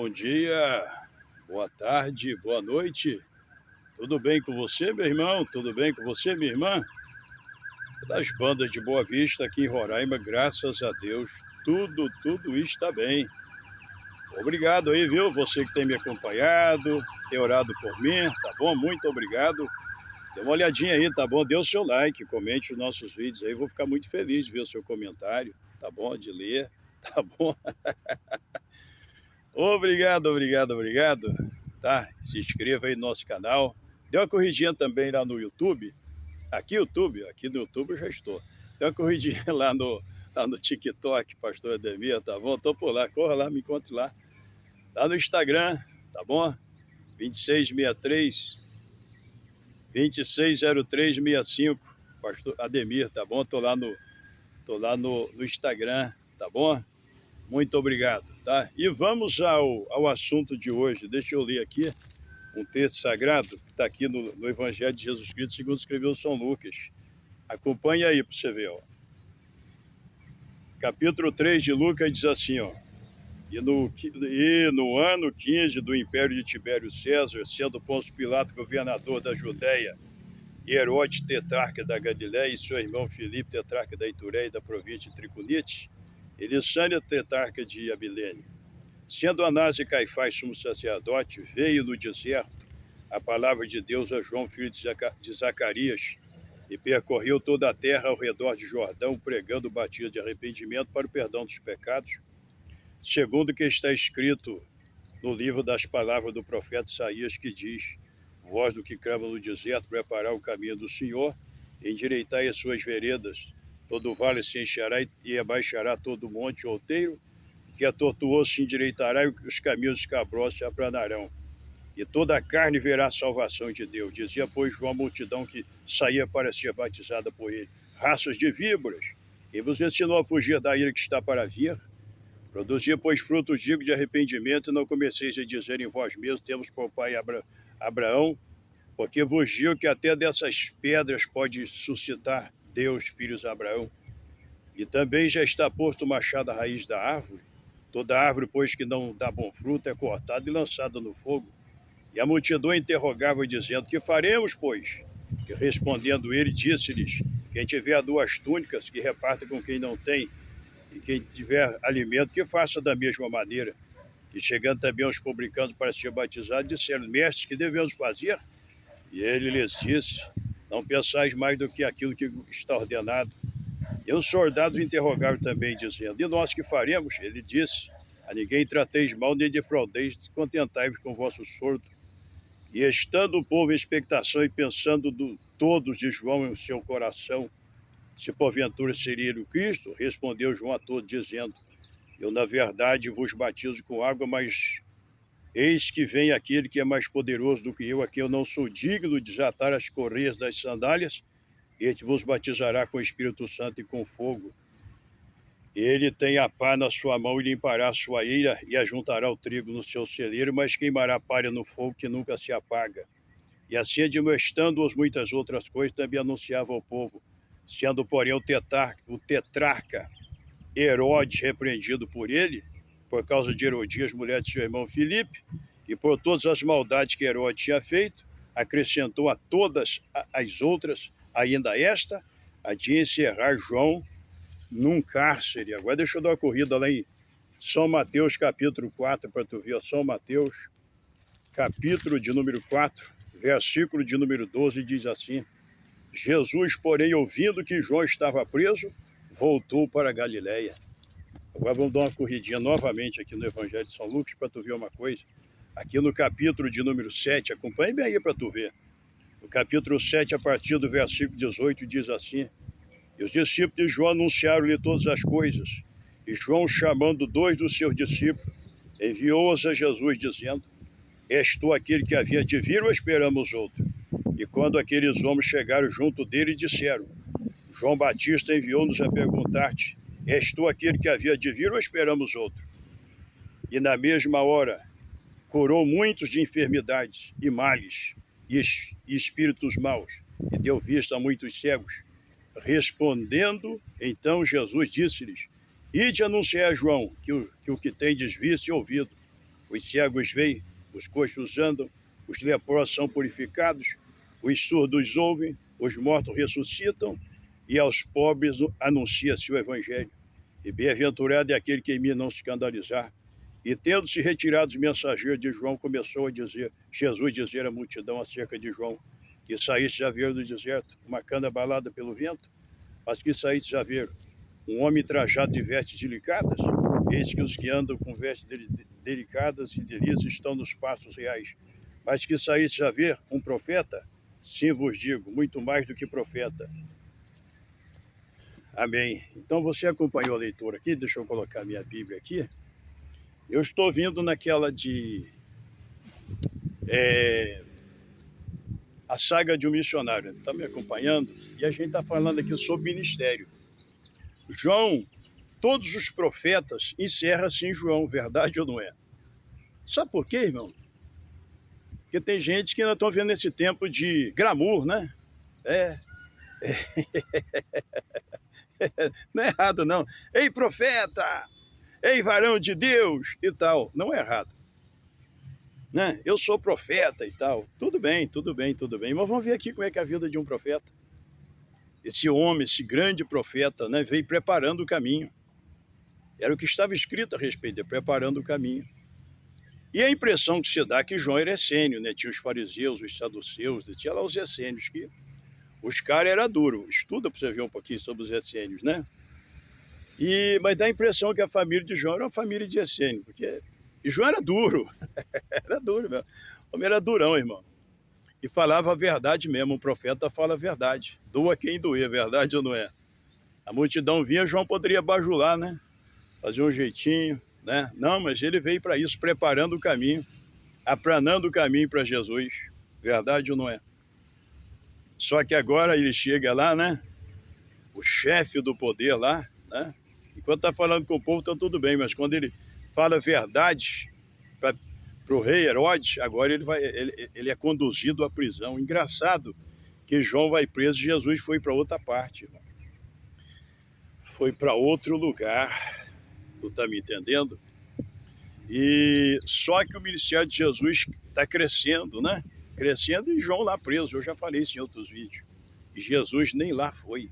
Bom dia, boa tarde, boa noite. Tudo bem com você, meu irmão? Tudo bem com você, minha irmã? Das bandas de Boa Vista aqui em Roraima, graças a Deus, tudo está bem. Obrigado aí, viu? Você que tem me acompanhado, tem orado por mim, tá bom? Muito obrigado. Dê uma olhadinha aí, tá bom? Dê o seu like, comente os nossos vídeos aí, vou ficar muito feliz de ver o seu comentário, tá bom? De ler, tá bom? Obrigado, tá? Se inscreva aí no nosso canal. Dê uma corridinha também lá no YouTube. Aqui no YouTube eu já estou. Dê uma corridinha lá no TikTok, Pastor Ademir, tá bom? Tô por lá, corra lá, me encontre lá. Lá no Instagram, tá bom? 2663 260365, Pastor Ademir, tá bom? Tô lá no Instagram, tá bom? Muito obrigado, tá? E vamos ao assunto de hoje. Deixa eu ler aqui um texto sagrado que está aqui no Evangelho de Jesus Cristo, segundo escreveu São Lucas. Acompanhe aí para você ver, ó. Capítulo 3 de Lucas diz assim, ó. E no ano 15 do império de Tibério César, sendo Pôncio Pilato governador da Judéia, e Herodes tetrarca da Galiléia, e seu irmão Filipe tetrarca da Itureia da província de Triconites, e Lissânia tetrarca de Abilene. Sendo Anás e Caifás sumo sacerdote, veio no deserto a palavra de Deus a João, filho de Zacarias, e percorreu toda a terra ao redor de Jordão, pregando o batismo de arrependimento para o perdão dos pecados, segundo o que está escrito no livro das palavras do profeta Isaías, que diz: voz do que clama no deserto, preparar o caminho do Senhor, endireitai as suas veredas, todo vale se encherá e abaixará todo monte outeiro, que a tortuoso se endireitará e os caminhos escabrosos se aplanarão. E toda a carne verá a salvação de Deus. Dizia, pois, João, a multidão que saía para ser batizada por ele: raças de víboras, quem vos ensinou a fugir da ira que está para vir? Produzia, pois, frutos dignos de arrependimento, e não comeceis a dizer em vós mesmos: temos por pai Abraão, porque vos digo que até dessas pedras pode suscitar Deus filhos a Abraão. E também já está posto o machado à raiz da árvore. Toda árvore, pois, que não dá bom fruto, é cortada e lançada no fogo. E a multidão interrogava, dizendo: que faremos, pois? E respondendo ele, disse-lhes: quem tiver 2 túnicas, que reparta com quem não tem, e quem tiver alimento, que faça da mesma maneira. E chegando também aos publicanos para ser batizados, disseram: mestre, que devemos fazer? E ele lhes disse: não pensais mais do que aquilo que está ordenado. E os soldados interrogaram também, dizendo: e nós que faremos? Ele disse: a ninguém trateis mal, nem defraudeis, contentai-vos com o vosso sordo. E estando o povo em expectação e pensando todos de João em seu coração, se porventura seria ele o Cristo, respondeu João a todos, dizendo: eu na verdade vos batizo com água, mas eis que vem aquele que é mais poderoso do que eu, a quem eu não sou digno de desatar as correias das sandálias. Este vos batizará com o Espírito Santo e com fogo. Ele tem a pá na sua mão e limpará a sua eira e ajuntará o trigo no seu celeiro, mas queimará a palha no fogo que nunca se apaga. E assim, admoestando-os muitas outras coisas, também anunciava ao povo. Sendo, porém, o tetrarca Herodes repreendido por ele, por causa de Herodias, mulher de seu irmão Filipe, e por todas as maldades que Herodes tinha feito, acrescentou a todas as outras, ainda esta, a de encerrar João num cárcere. Agora deixa eu dar uma corrida lá em São Mateus, capítulo 4, para tu ver. São Mateus, capítulo de número 4, versículo de número 12, diz assim: Jesus, porém, ouvindo que João estava preso, voltou para a Galiléia. Agora vamos dar uma corridinha novamente aqui no Evangelho de São Lucas para tu ver uma coisa. Aqui no capítulo de número 7, acompanhe bem aí para tu ver. No capítulo 7, a partir do versículo 18, diz assim: e os discípulos de João anunciaram-lhe todas as coisas. E João, chamando 2 dos seus discípulos, enviou-os a Jesus, dizendo: és tu aquele que havia de vir ou esperamos outro? E quando aqueles homens chegaram junto dele, disseram: João Batista enviou-nos a perguntar-te: és tu aquele que havia de vir ou esperamos outro? E na mesma hora curou muitos de enfermidades e males e espíritos maus, e deu vista a muitos cegos. Respondendo, então Jesus disse-lhes: ide anunciar a João que o que tendes visto e ouvido. os cegos veem, os coxos andam, os leprosos são purificados, os surdos ouvem, os mortos ressuscitam, e aos pobres anuncia-se o evangelho. E bem-aventurado é aquele que em mim não se escandalizar. E tendo-se retirado os mensageiros de João, começou a dizer, Jesus dizer à multidão acerca de João, que saísse já ver do deserto, uma cana abalada pelo vento, mas que saísse já ver um homem trajado de vestes delicadas, eis que os que andam com vestes delicadas e delícias estão nos pastos reais. Mas que saísse já ver um profeta, sim vos digo, muito mais do que profeta. Amém. Então você acompanhou a leitura aqui, deixa eu colocar minha Bíblia aqui. Eu estou vindo naquela de a saga de um missionário, está me acompanhando? E a gente está falando aqui sobre ministério. João, todos os profetas encerram-se em João, verdade ou não é? Sabe por quê, irmão? Porque tem gente que ainda estão vendo esse tempo de glamour, né? Não é errado, não. Ei, profeta! Ei, varão de Deus! E tal. Não é errado. Né? Eu sou profeta e tal. Tudo bem, tudo bem, tudo bem. Mas vamos ver aqui como é que é a vida de um profeta. Esse homem, esse grande profeta, né, veio preparando o caminho. Era o que estava escrito a respeito de preparando o caminho. E a impressão que se dá é que João era essênio, né? Tinha os fariseus, os saduceus, tinha lá os essênios, que os caras eram duros. Estuda para você ver um pouquinho sobre os essênios, né? Mas dá a impressão que a família de João era uma família de essênio, porque e João era duro, era duro mesmo. O homem era durão, irmão. E falava a verdade mesmo, o profeta fala a verdade. Doa quem doer, verdade ou não é? A multidão vinha, João poderia bajular, né? Fazer um jeitinho, né? Não, mas ele veio para isso, preparando o caminho, aplanando o caminho para Jesus. Verdade ou não é? Só que agora ele chega lá, né? O chefe do poder lá, né? Enquanto está falando com o povo, está tudo bem, mas quando ele fala a verdade para o rei Herodes, agora ele é conduzido à prisão. Engraçado que João vai preso, Jesus foi para outra parte, irmão. Foi para outro lugar. Tu tá me entendendo? E só que o ministério de Jesus está crescendo, né? Crescendo e João lá preso. Eu já falei isso em outros vídeos. E Jesus nem lá foi.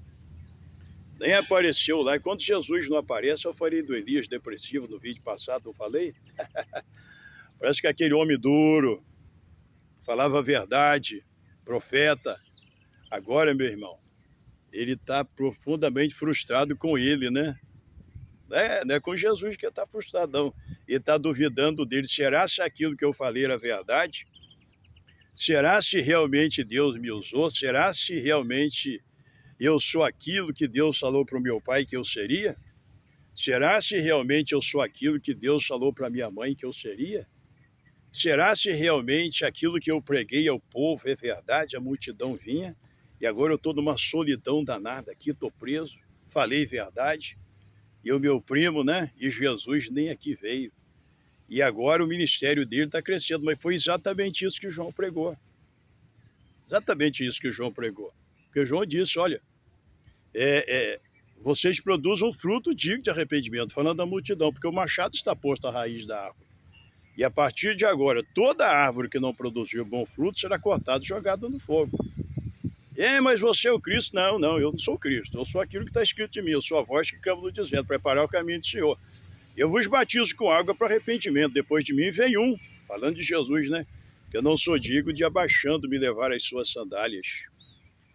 Nem apareceu lá. E quando Jesus não aparece, eu falei do Elias depressivo no vídeo passado, não falei? Parece que aquele homem duro, falava a verdade, profeta. Agora, meu irmão, ele está profundamente frustrado com ele, né? Não é com Jesus que ele está frustrado, não. Ele está duvidando dele. Será se aquilo que eu falei era verdade? Será se realmente Deus me usou? Será se realmente eu sou aquilo que Deus falou para o meu pai que eu seria? Será se realmente eu sou aquilo que Deus falou para minha mãe que eu seria? Será se realmente aquilo que eu preguei ao povo é verdade? A multidão vinha e agora eu estou numa solidão danada aqui, estou preso, falei verdade. E o meu primo, né? E Jesus nem aqui veio. E agora o ministério dele está crescendo, mas foi exatamente isso que João pregou. Exatamente isso que João pregou. Porque João disse, olha, vocês produzem um fruto digno de arrependimento, falando da multidão, porque o machado está posto à raiz da árvore. E a partir de agora, toda árvore que não produziu bom fruto será cortada e jogada no fogo. Mas você é o Cristo? Não, eu não sou o Cristo. Eu sou aquilo que está escrito de mim. Eu sou a voz que clama no deserto, preparar o caminho do Senhor. Eu vos batizo com água para arrependimento. Depois de mim vem um, falando de Jesus, né? Que eu não sou digno de abaixando me levar as suas sandálias.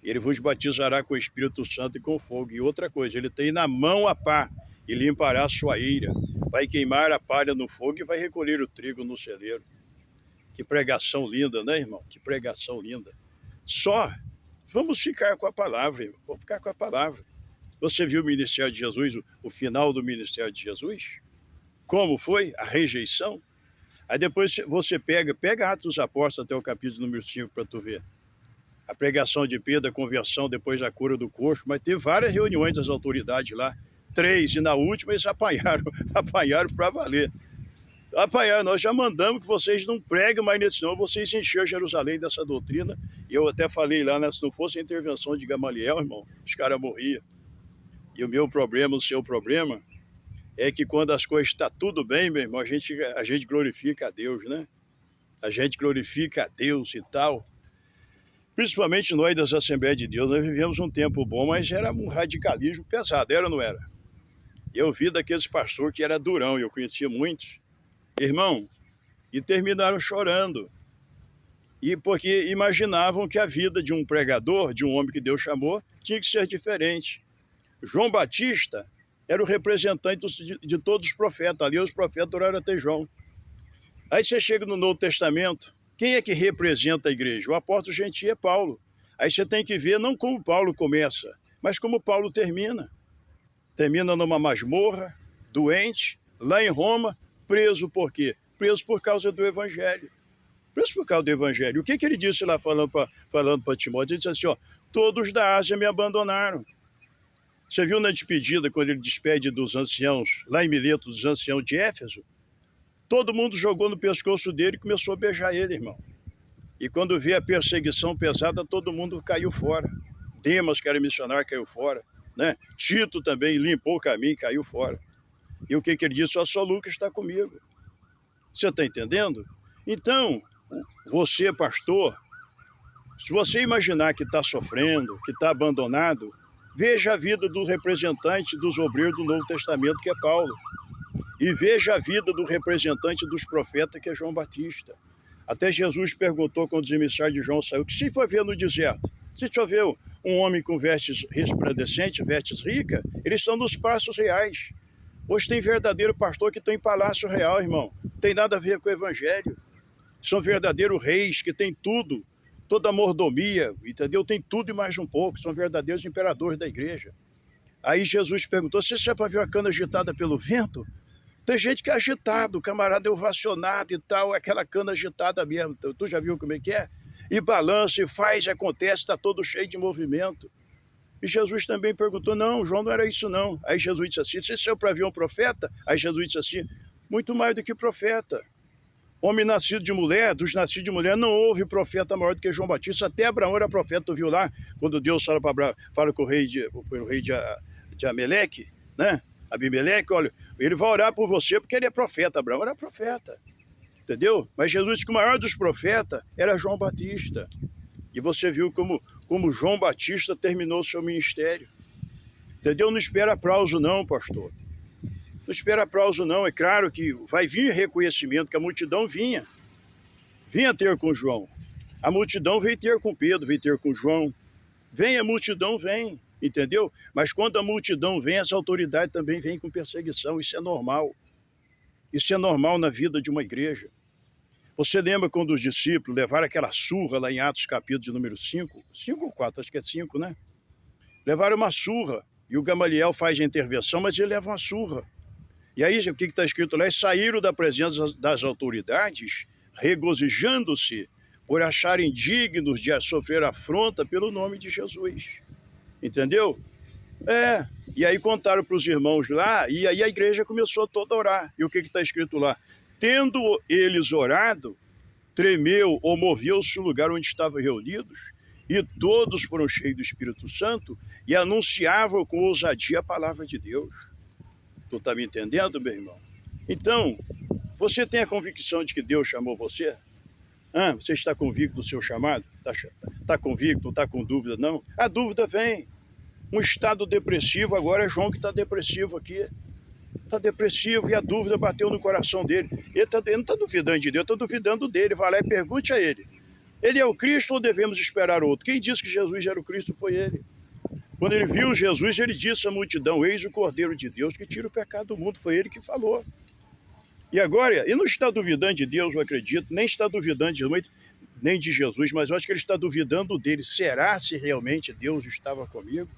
Ele vos batizará com o Espírito Santo e com fogo. E outra coisa, ele tem na mão a pá e limpará a sua ira. Vai queimar a palha no fogo e vai recolher o trigo no celeiro. Que pregação linda, né, irmão? Que pregação linda. Só vamos ficar com a palavra, irmão. Vamos ficar com a palavra. Você viu o ministério de Jesus, o final do ministério de Jesus? Como foi a rejeição? Aí depois você pega Atos dos Apóstolos até o capítulo número 5 para tu ver. A pregação de Pedro, a conversão, depois a cura do coxo, mas teve várias reuniões das autoridades lá, 3, e na última eles apanharam para valer. Apanharam, nós já mandamos que vocês não preguem mais nesse nome, vocês encheram Jerusalém dessa doutrina, e eu até falei lá, né, se não fosse a intervenção de Gamaliel, irmão, os caras morriam. E o meu problema, o seu problema, é que quando as coisas estão tudo bem, meu irmão, a gente glorifica a Deus, né? A gente glorifica a Deus e tal. Principalmente nós das Assembleias de Deus, nós vivemos um tempo bom, mas era um radicalismo pesado, era ou não era? Eu vi daqueles pastores que era durão, eu conhecia muitos, irmão, e terminaram chorando. E porque imaginavam que a vida de um pregador, de um homem que Deus chamou, tinha que ser diferente. João Batista era o representante de todos os profetas, ali os profetas adoraram até João. Aí você chega no Novo Testamento, quem é que representa a igreja? O apóstolo gentil é Paulo. Aí você tem que ver não como Paulo começa, mas como Paulo termina. Termina numa masmorra, doente, lá em Roma, preso por quê? Preso por causa do Evangelho. Preso por causa do Evangelho. O que ele disse lá falando para Timóteo? Ele disse assim, ó, todos da Ásia me abandonaram. Você viu na despedida, quando ele despede dos anciãos, lá em Mileto, dos anciãos de Éfeso? Todo mundo jogou no pescoço dele e começou a beijar ele, irmão. E quando vê a perseguição pesada, todo mundo caiu fora. Demas, que era missionário, caiu fora. Né? Tito também limpou o caminho e caiu fora. E o que ele disse? Só Lucas está comigo. Você está entendendo? Então, você, pastor, se você imaginar que está sofrendo, que está abandonado, veja a vida do representante dos obreiros do Novo Testamento, que é Paulo. E veja a vida do representante dos profetas, que é João Batista. Até Jesus perguntou quando os emissários de João saiu, o que se foi ver no deserto? Se só vê um homem com vestes resplandecentes, vestes ricas, eles estão nos passos reais. Hoje tem verdadeiro pastor que está em palácio real, irmão. Não tem nada a ver com o evangelho. São verdadeiros reis que têm tudo, toda a mordomia, entendeu? Tem tudo e mais um pouco. São verdadeiros imperadores da igreja. Aí Jesus perguntou, você é para ver a cana agitada pelo vento? Tem gente que é agitado, o camarada é ovacionado e tal, aquela cana agitada mesmo. Tu já viu como é que é? E balança, e faz, e acontece, está todo cheio de movimento. E Jesus também perguntou, não, João não era isso não. Aí Jesus disse assim, você saiu para ver um profeta? Aí Jesus disse assim, muito mais do que profeta. Homem nascido de mulher, dos nascidos de mulher, não houve profeta maior do que João Batista. Até Abraão era profeta, tu viu lá? Quando Deus fala com o rei de Ameleque, né? Abimeleque, olha, ele vai orar por você porque ele é profeta. Abraão era profeta, entendeu? Mas Jesus disse que o maior dos profetas era João Batista. E você viu como João Batista terminou o seu ministério. Entendeu? Não espera aplauso não, pastor. Não espera aplauso não. É claro que vai vir reconhecimento, que a multidão vinha ter com João. A multidão veio ter com Pedro, veio ter com João. Vem a multidão, vem. Entendeu? Mas quando a multidão vem, as autoridades também vêm com perseguição. Isso é normal. Isso é normal na vida de uma igreja. Você lembra quando os discípulos levaram aquela surra lá em Atos capítulo de número 5? 5 ou 4, acho que é 5, né? Levaram uma surra. E o Gamaliel faz a intervenção, mas ele leva uma surra. E aí o que está escrito lá? Eles saíram da presença das autoridades, regozijando-se por acharem dignos de sofrer afronta pelo nome de Jesus. Entendeu? E aí contaram para os irmãos lá, e aí a igreja começou toda a orar. E o que está escrito lá? Tendo eles orado, tremeu ou moveu-se o lugar onde estavam reunidos, e todos foram cheios do Espírito Santo e anunciavam com ousadia a palavra de Deus. Tu está me entendendo, meu irmão? Então, você tem a convicção de que Deus chamou você? Você está convicto do seu chamado? Está convicto, não está com dúvida, não? A dúvida vem. Um estado depressivo, agora é João que está depressivo aqui. Está depressivo e a dúvida bateu no coração dele. Ele não está duvidando de Deus, está duvidando dele. Vai lá e pergunte a ele. Ele é o Cristo ou devemos esperar outro? Quem disse que Jesus era o Cristo foi ele. Quando ele viu Jesus, ele disse à multidão, eis o Cordeiro de Deus que tira o pecado do mundo. Foi ele que falou. E agora, ele não está duvidando de Deus, eu acredito, nem está duvidando nem de Jesus, mas eu acho que ele está duvidando dele. Será se realmente Deus estava comigo?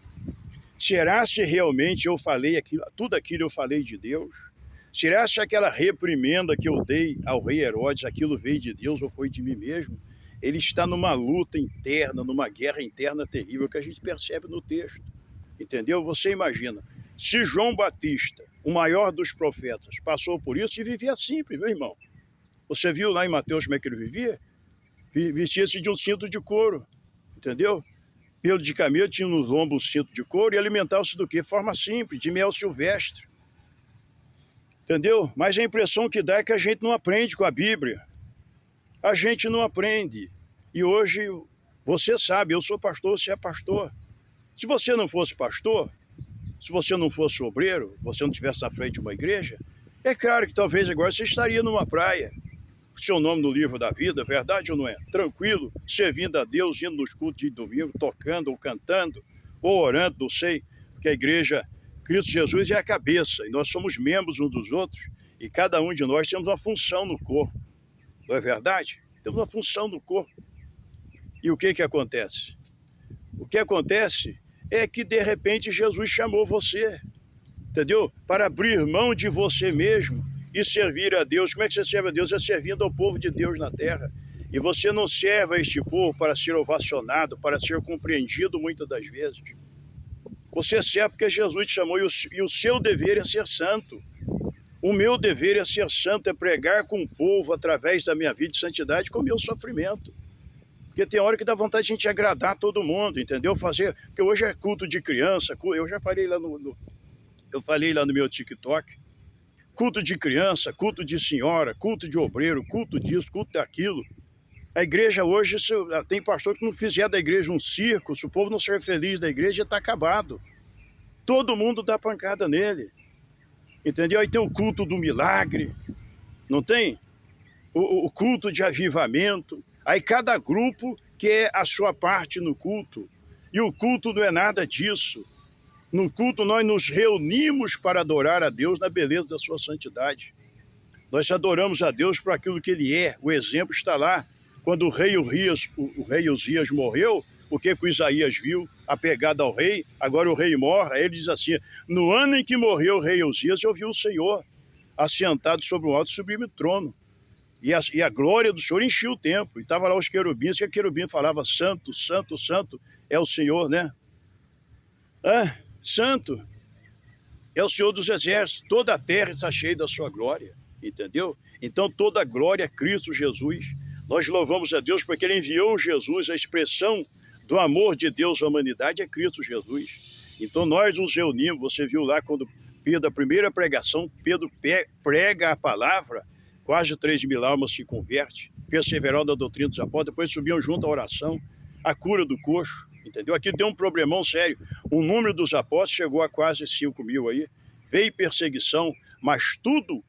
Será se realmente eu falei tudo aquilo eu falei de Deus? Será se aquela reprimenda que eu dei ao rei Herodes, aquilo veio de Deus ou foi de mim mesmo? Ele está numa luta interna, numa guerra interna terrível que a gente percebe no texto. Entendeu? Você imagina, se João Batista, o maior dos profetas, passou por isso e vivia simples, meu irmão. Você viu lá em Mateus como é que ele vivia? Vestia-se de um cinto de couro, entendeu? Pelo de camelo tinha nos lombos um cinto de couro e alimentava-se do quê? Forma simples, de mel silvestre. Entendeu? Mas a impressão que dá é que a gente não aprende com a Bíblia. A gente não aprende. E hoje, você sabe, eu sou pastor, você é pastor. Se você não fosse pastor, se você não fosse obreiro, você não estivesse à frente de uma igreja, é claro que talvez agora você estaria numa praia, com seu nome no livro da vida, verdade ou não é? Tranquilo, servindo a Deus, indo nos cultos de domingo, tocando ou cantando, ou orando, não sei, porque a igreja, Cristo Jesus é a cabeça, e nós somos membros uns dos outros, e cada um de nós temos uma função no corpo, não é verdade? Temos uma função no corpo. E o que acontece? O que acontece é que, de repente, Jesus chamou você, entendeu? Para abrir mão de você mesmo e servir a Deus. Como é que você serve a Deus? É servindo ao povo de Deus na terra. E você não serve a este povo para ser ovacionado, para ser compreendido muitas das vezes. Você serve porque Jesus te chamou e o seu dever é ser santo. O meu dever é ser santo, é pregar com o povo através da minha vida de santidade com o meu sofrimento. Porque tem hora que dá vontade de a gente agradar todo mundo, entendeu? Fazer, porque hoje é culto de criança, eu já falei lá no meu TikTok, culto de criança, culto de senhora, culto de obreiro, culto disso, culto daquilo. A igreja hoje, tem pastor que não fizer da igreja um circo, se o povo não ser feliz da igreja, está acabado. Todo mundo dá pancada nele, entendeu? Aí tem o culto do milagre, não tem? O culto de avivamento. Aí cada grupo quer a sua parte no culto. E o culto não é nada disso. No culto nós nos reunimos para adorar a Deus na beleza da sua santidade. Nós adoramos a Deus por aquilo que Ele é. O exemplo está lá. Quando o rei Uzias morreu, o que o Isaías viu? Apegado ao rei, agora o rei morre. Aí ele diz assim, no ano em que morreu o rei Uzias, eu vi o Senhor assentado sobre um alto e sublime trono. E a glória do Senhor enchia o templo. E estava lá os querubins, e a querubim falava, santo, santo, santo é o Senhor, né? Santo é o Senhor dos exércitos. Toda a terra está cheia da sua glória, entendeu? Então toda a glória é Cristo Jesus. Nós louvamos a Deus porque Ele enviou Jesus, a expressão do amor de Deus à humanidade é Cristo Jesus. Então nós nos reunimos, você viu lá quando Pedro, a primeira pregação, Pedro prega a palavra, quase 3.000 almas se convertem, perseveraram na doutrina dos apóstolos, depois subiam junto à oração, a cura do coxo, entendeu? Aqui deu um problemão sério, o número dos apóstolos chegou a quase 5.000 aí, veio perseguição, mas tudo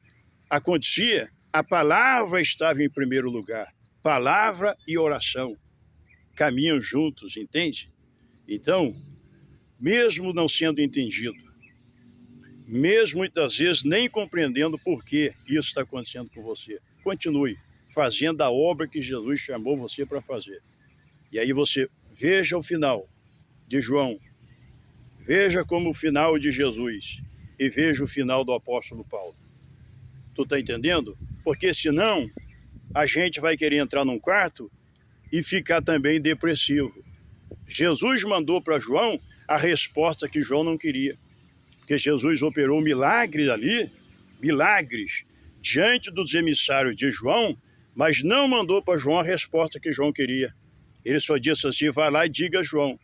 acontecia, a palavra estava em primeiro lugar, palavra e oração, caminham juntos, entende? Então, mesmo não sendo entendido, mesmo muitas vezes nem compreendendo por que isso está acontecendo com você, continue fazendo a obra que Jesus chamou você para fazer. E aí você veja o final de João, veja como o final de Jesus e veja o final do apóstolo Paulo. Tu está entendendo? Porque senão a gente vai querer entrar num quarto e ficar também depressivo. Jesus mandou para João a resposta que João não queria. Porque Jesus operou milagres ali, milagres, diante dos emissários de João, mas não mandou para João a resposta que João queria. Ele só disse assim, vai lá e diga a João,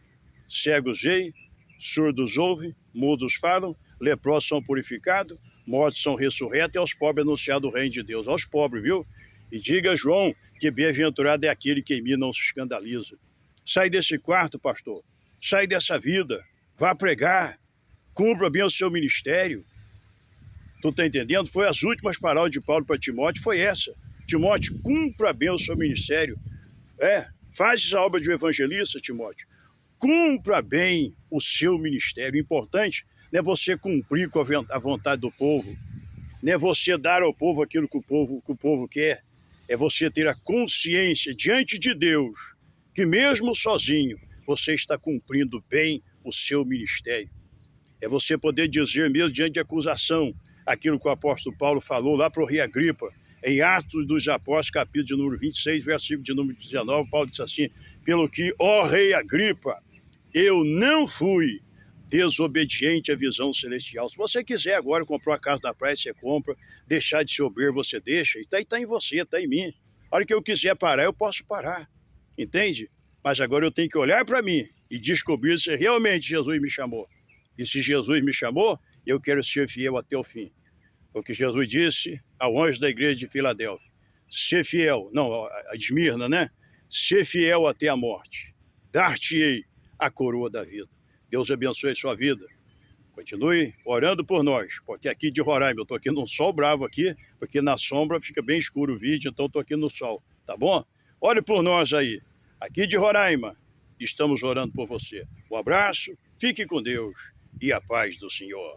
cegos veem, surdos ouvem, mudos falam, leprosos são purificados, mortos são ressurretos e aos pobres anunciado o reino de Deus. Aos pobres, viu? E diga a João que bem-aventurado é aquele que em mim não se escandaliza. Sai desse quarto, pastor, sai dessa vida, vá pregar, cumpra bem o seu ministério. Tu está entendendo? Foi as últimas palavras de Paulo para Timóteo, foi essa. Timóteo, cumpra bem o seu ministério. Faz essa obra de um evangelista, Timóteo. Cumpra bem o seu ministério. O importante não é você cumprir com a vontade do povo, não é você dar ao povo aquilo que o povo quer. É você ter a consciência diante de Deus que mesmo sozinho você está cumprindo bem o seu ministério. É você poder dizer mesmo diante de acusação aquilo que o apóstolo Paulo falou lá para o rei Agripa, em Atos dos Apóstolos, capítulo de número 26, versículo de número 19, Paulo disse assim, pelo que, ó rei Agripa, eu não fui desobediente à visão celestial. Se você quiser agora comprar uma casa na praia, você compra, deixar de ser obreiro, você deixa, e está em você, está em mim. A hora que eu quiser parar, eu posso parar, entende? Mas agora eu tenho que olhar para mim e descobrir se realmente Jesus me chamou. E se Jesus me chamou, eu quero ser fiel até o fim. O que Jesus disse ao anjo da igreja de Filadélfia. Ser fiel, não, a Esmirna, né? Ser fiel até a morte. Dar-te-ei a coroa da vida. Deus abençoe a sua vida. Continue orando por nós, porque aqui de Roraima, eu estou aqui num sol bravo aqui, porque na sombra fica bem escuro o vídeo, então estou aqui no sol, tá bom? Ore por nós aí. Aqui de Roraima, estamos orando por você. Um abraço, fique com Deus e a paz do Senhor.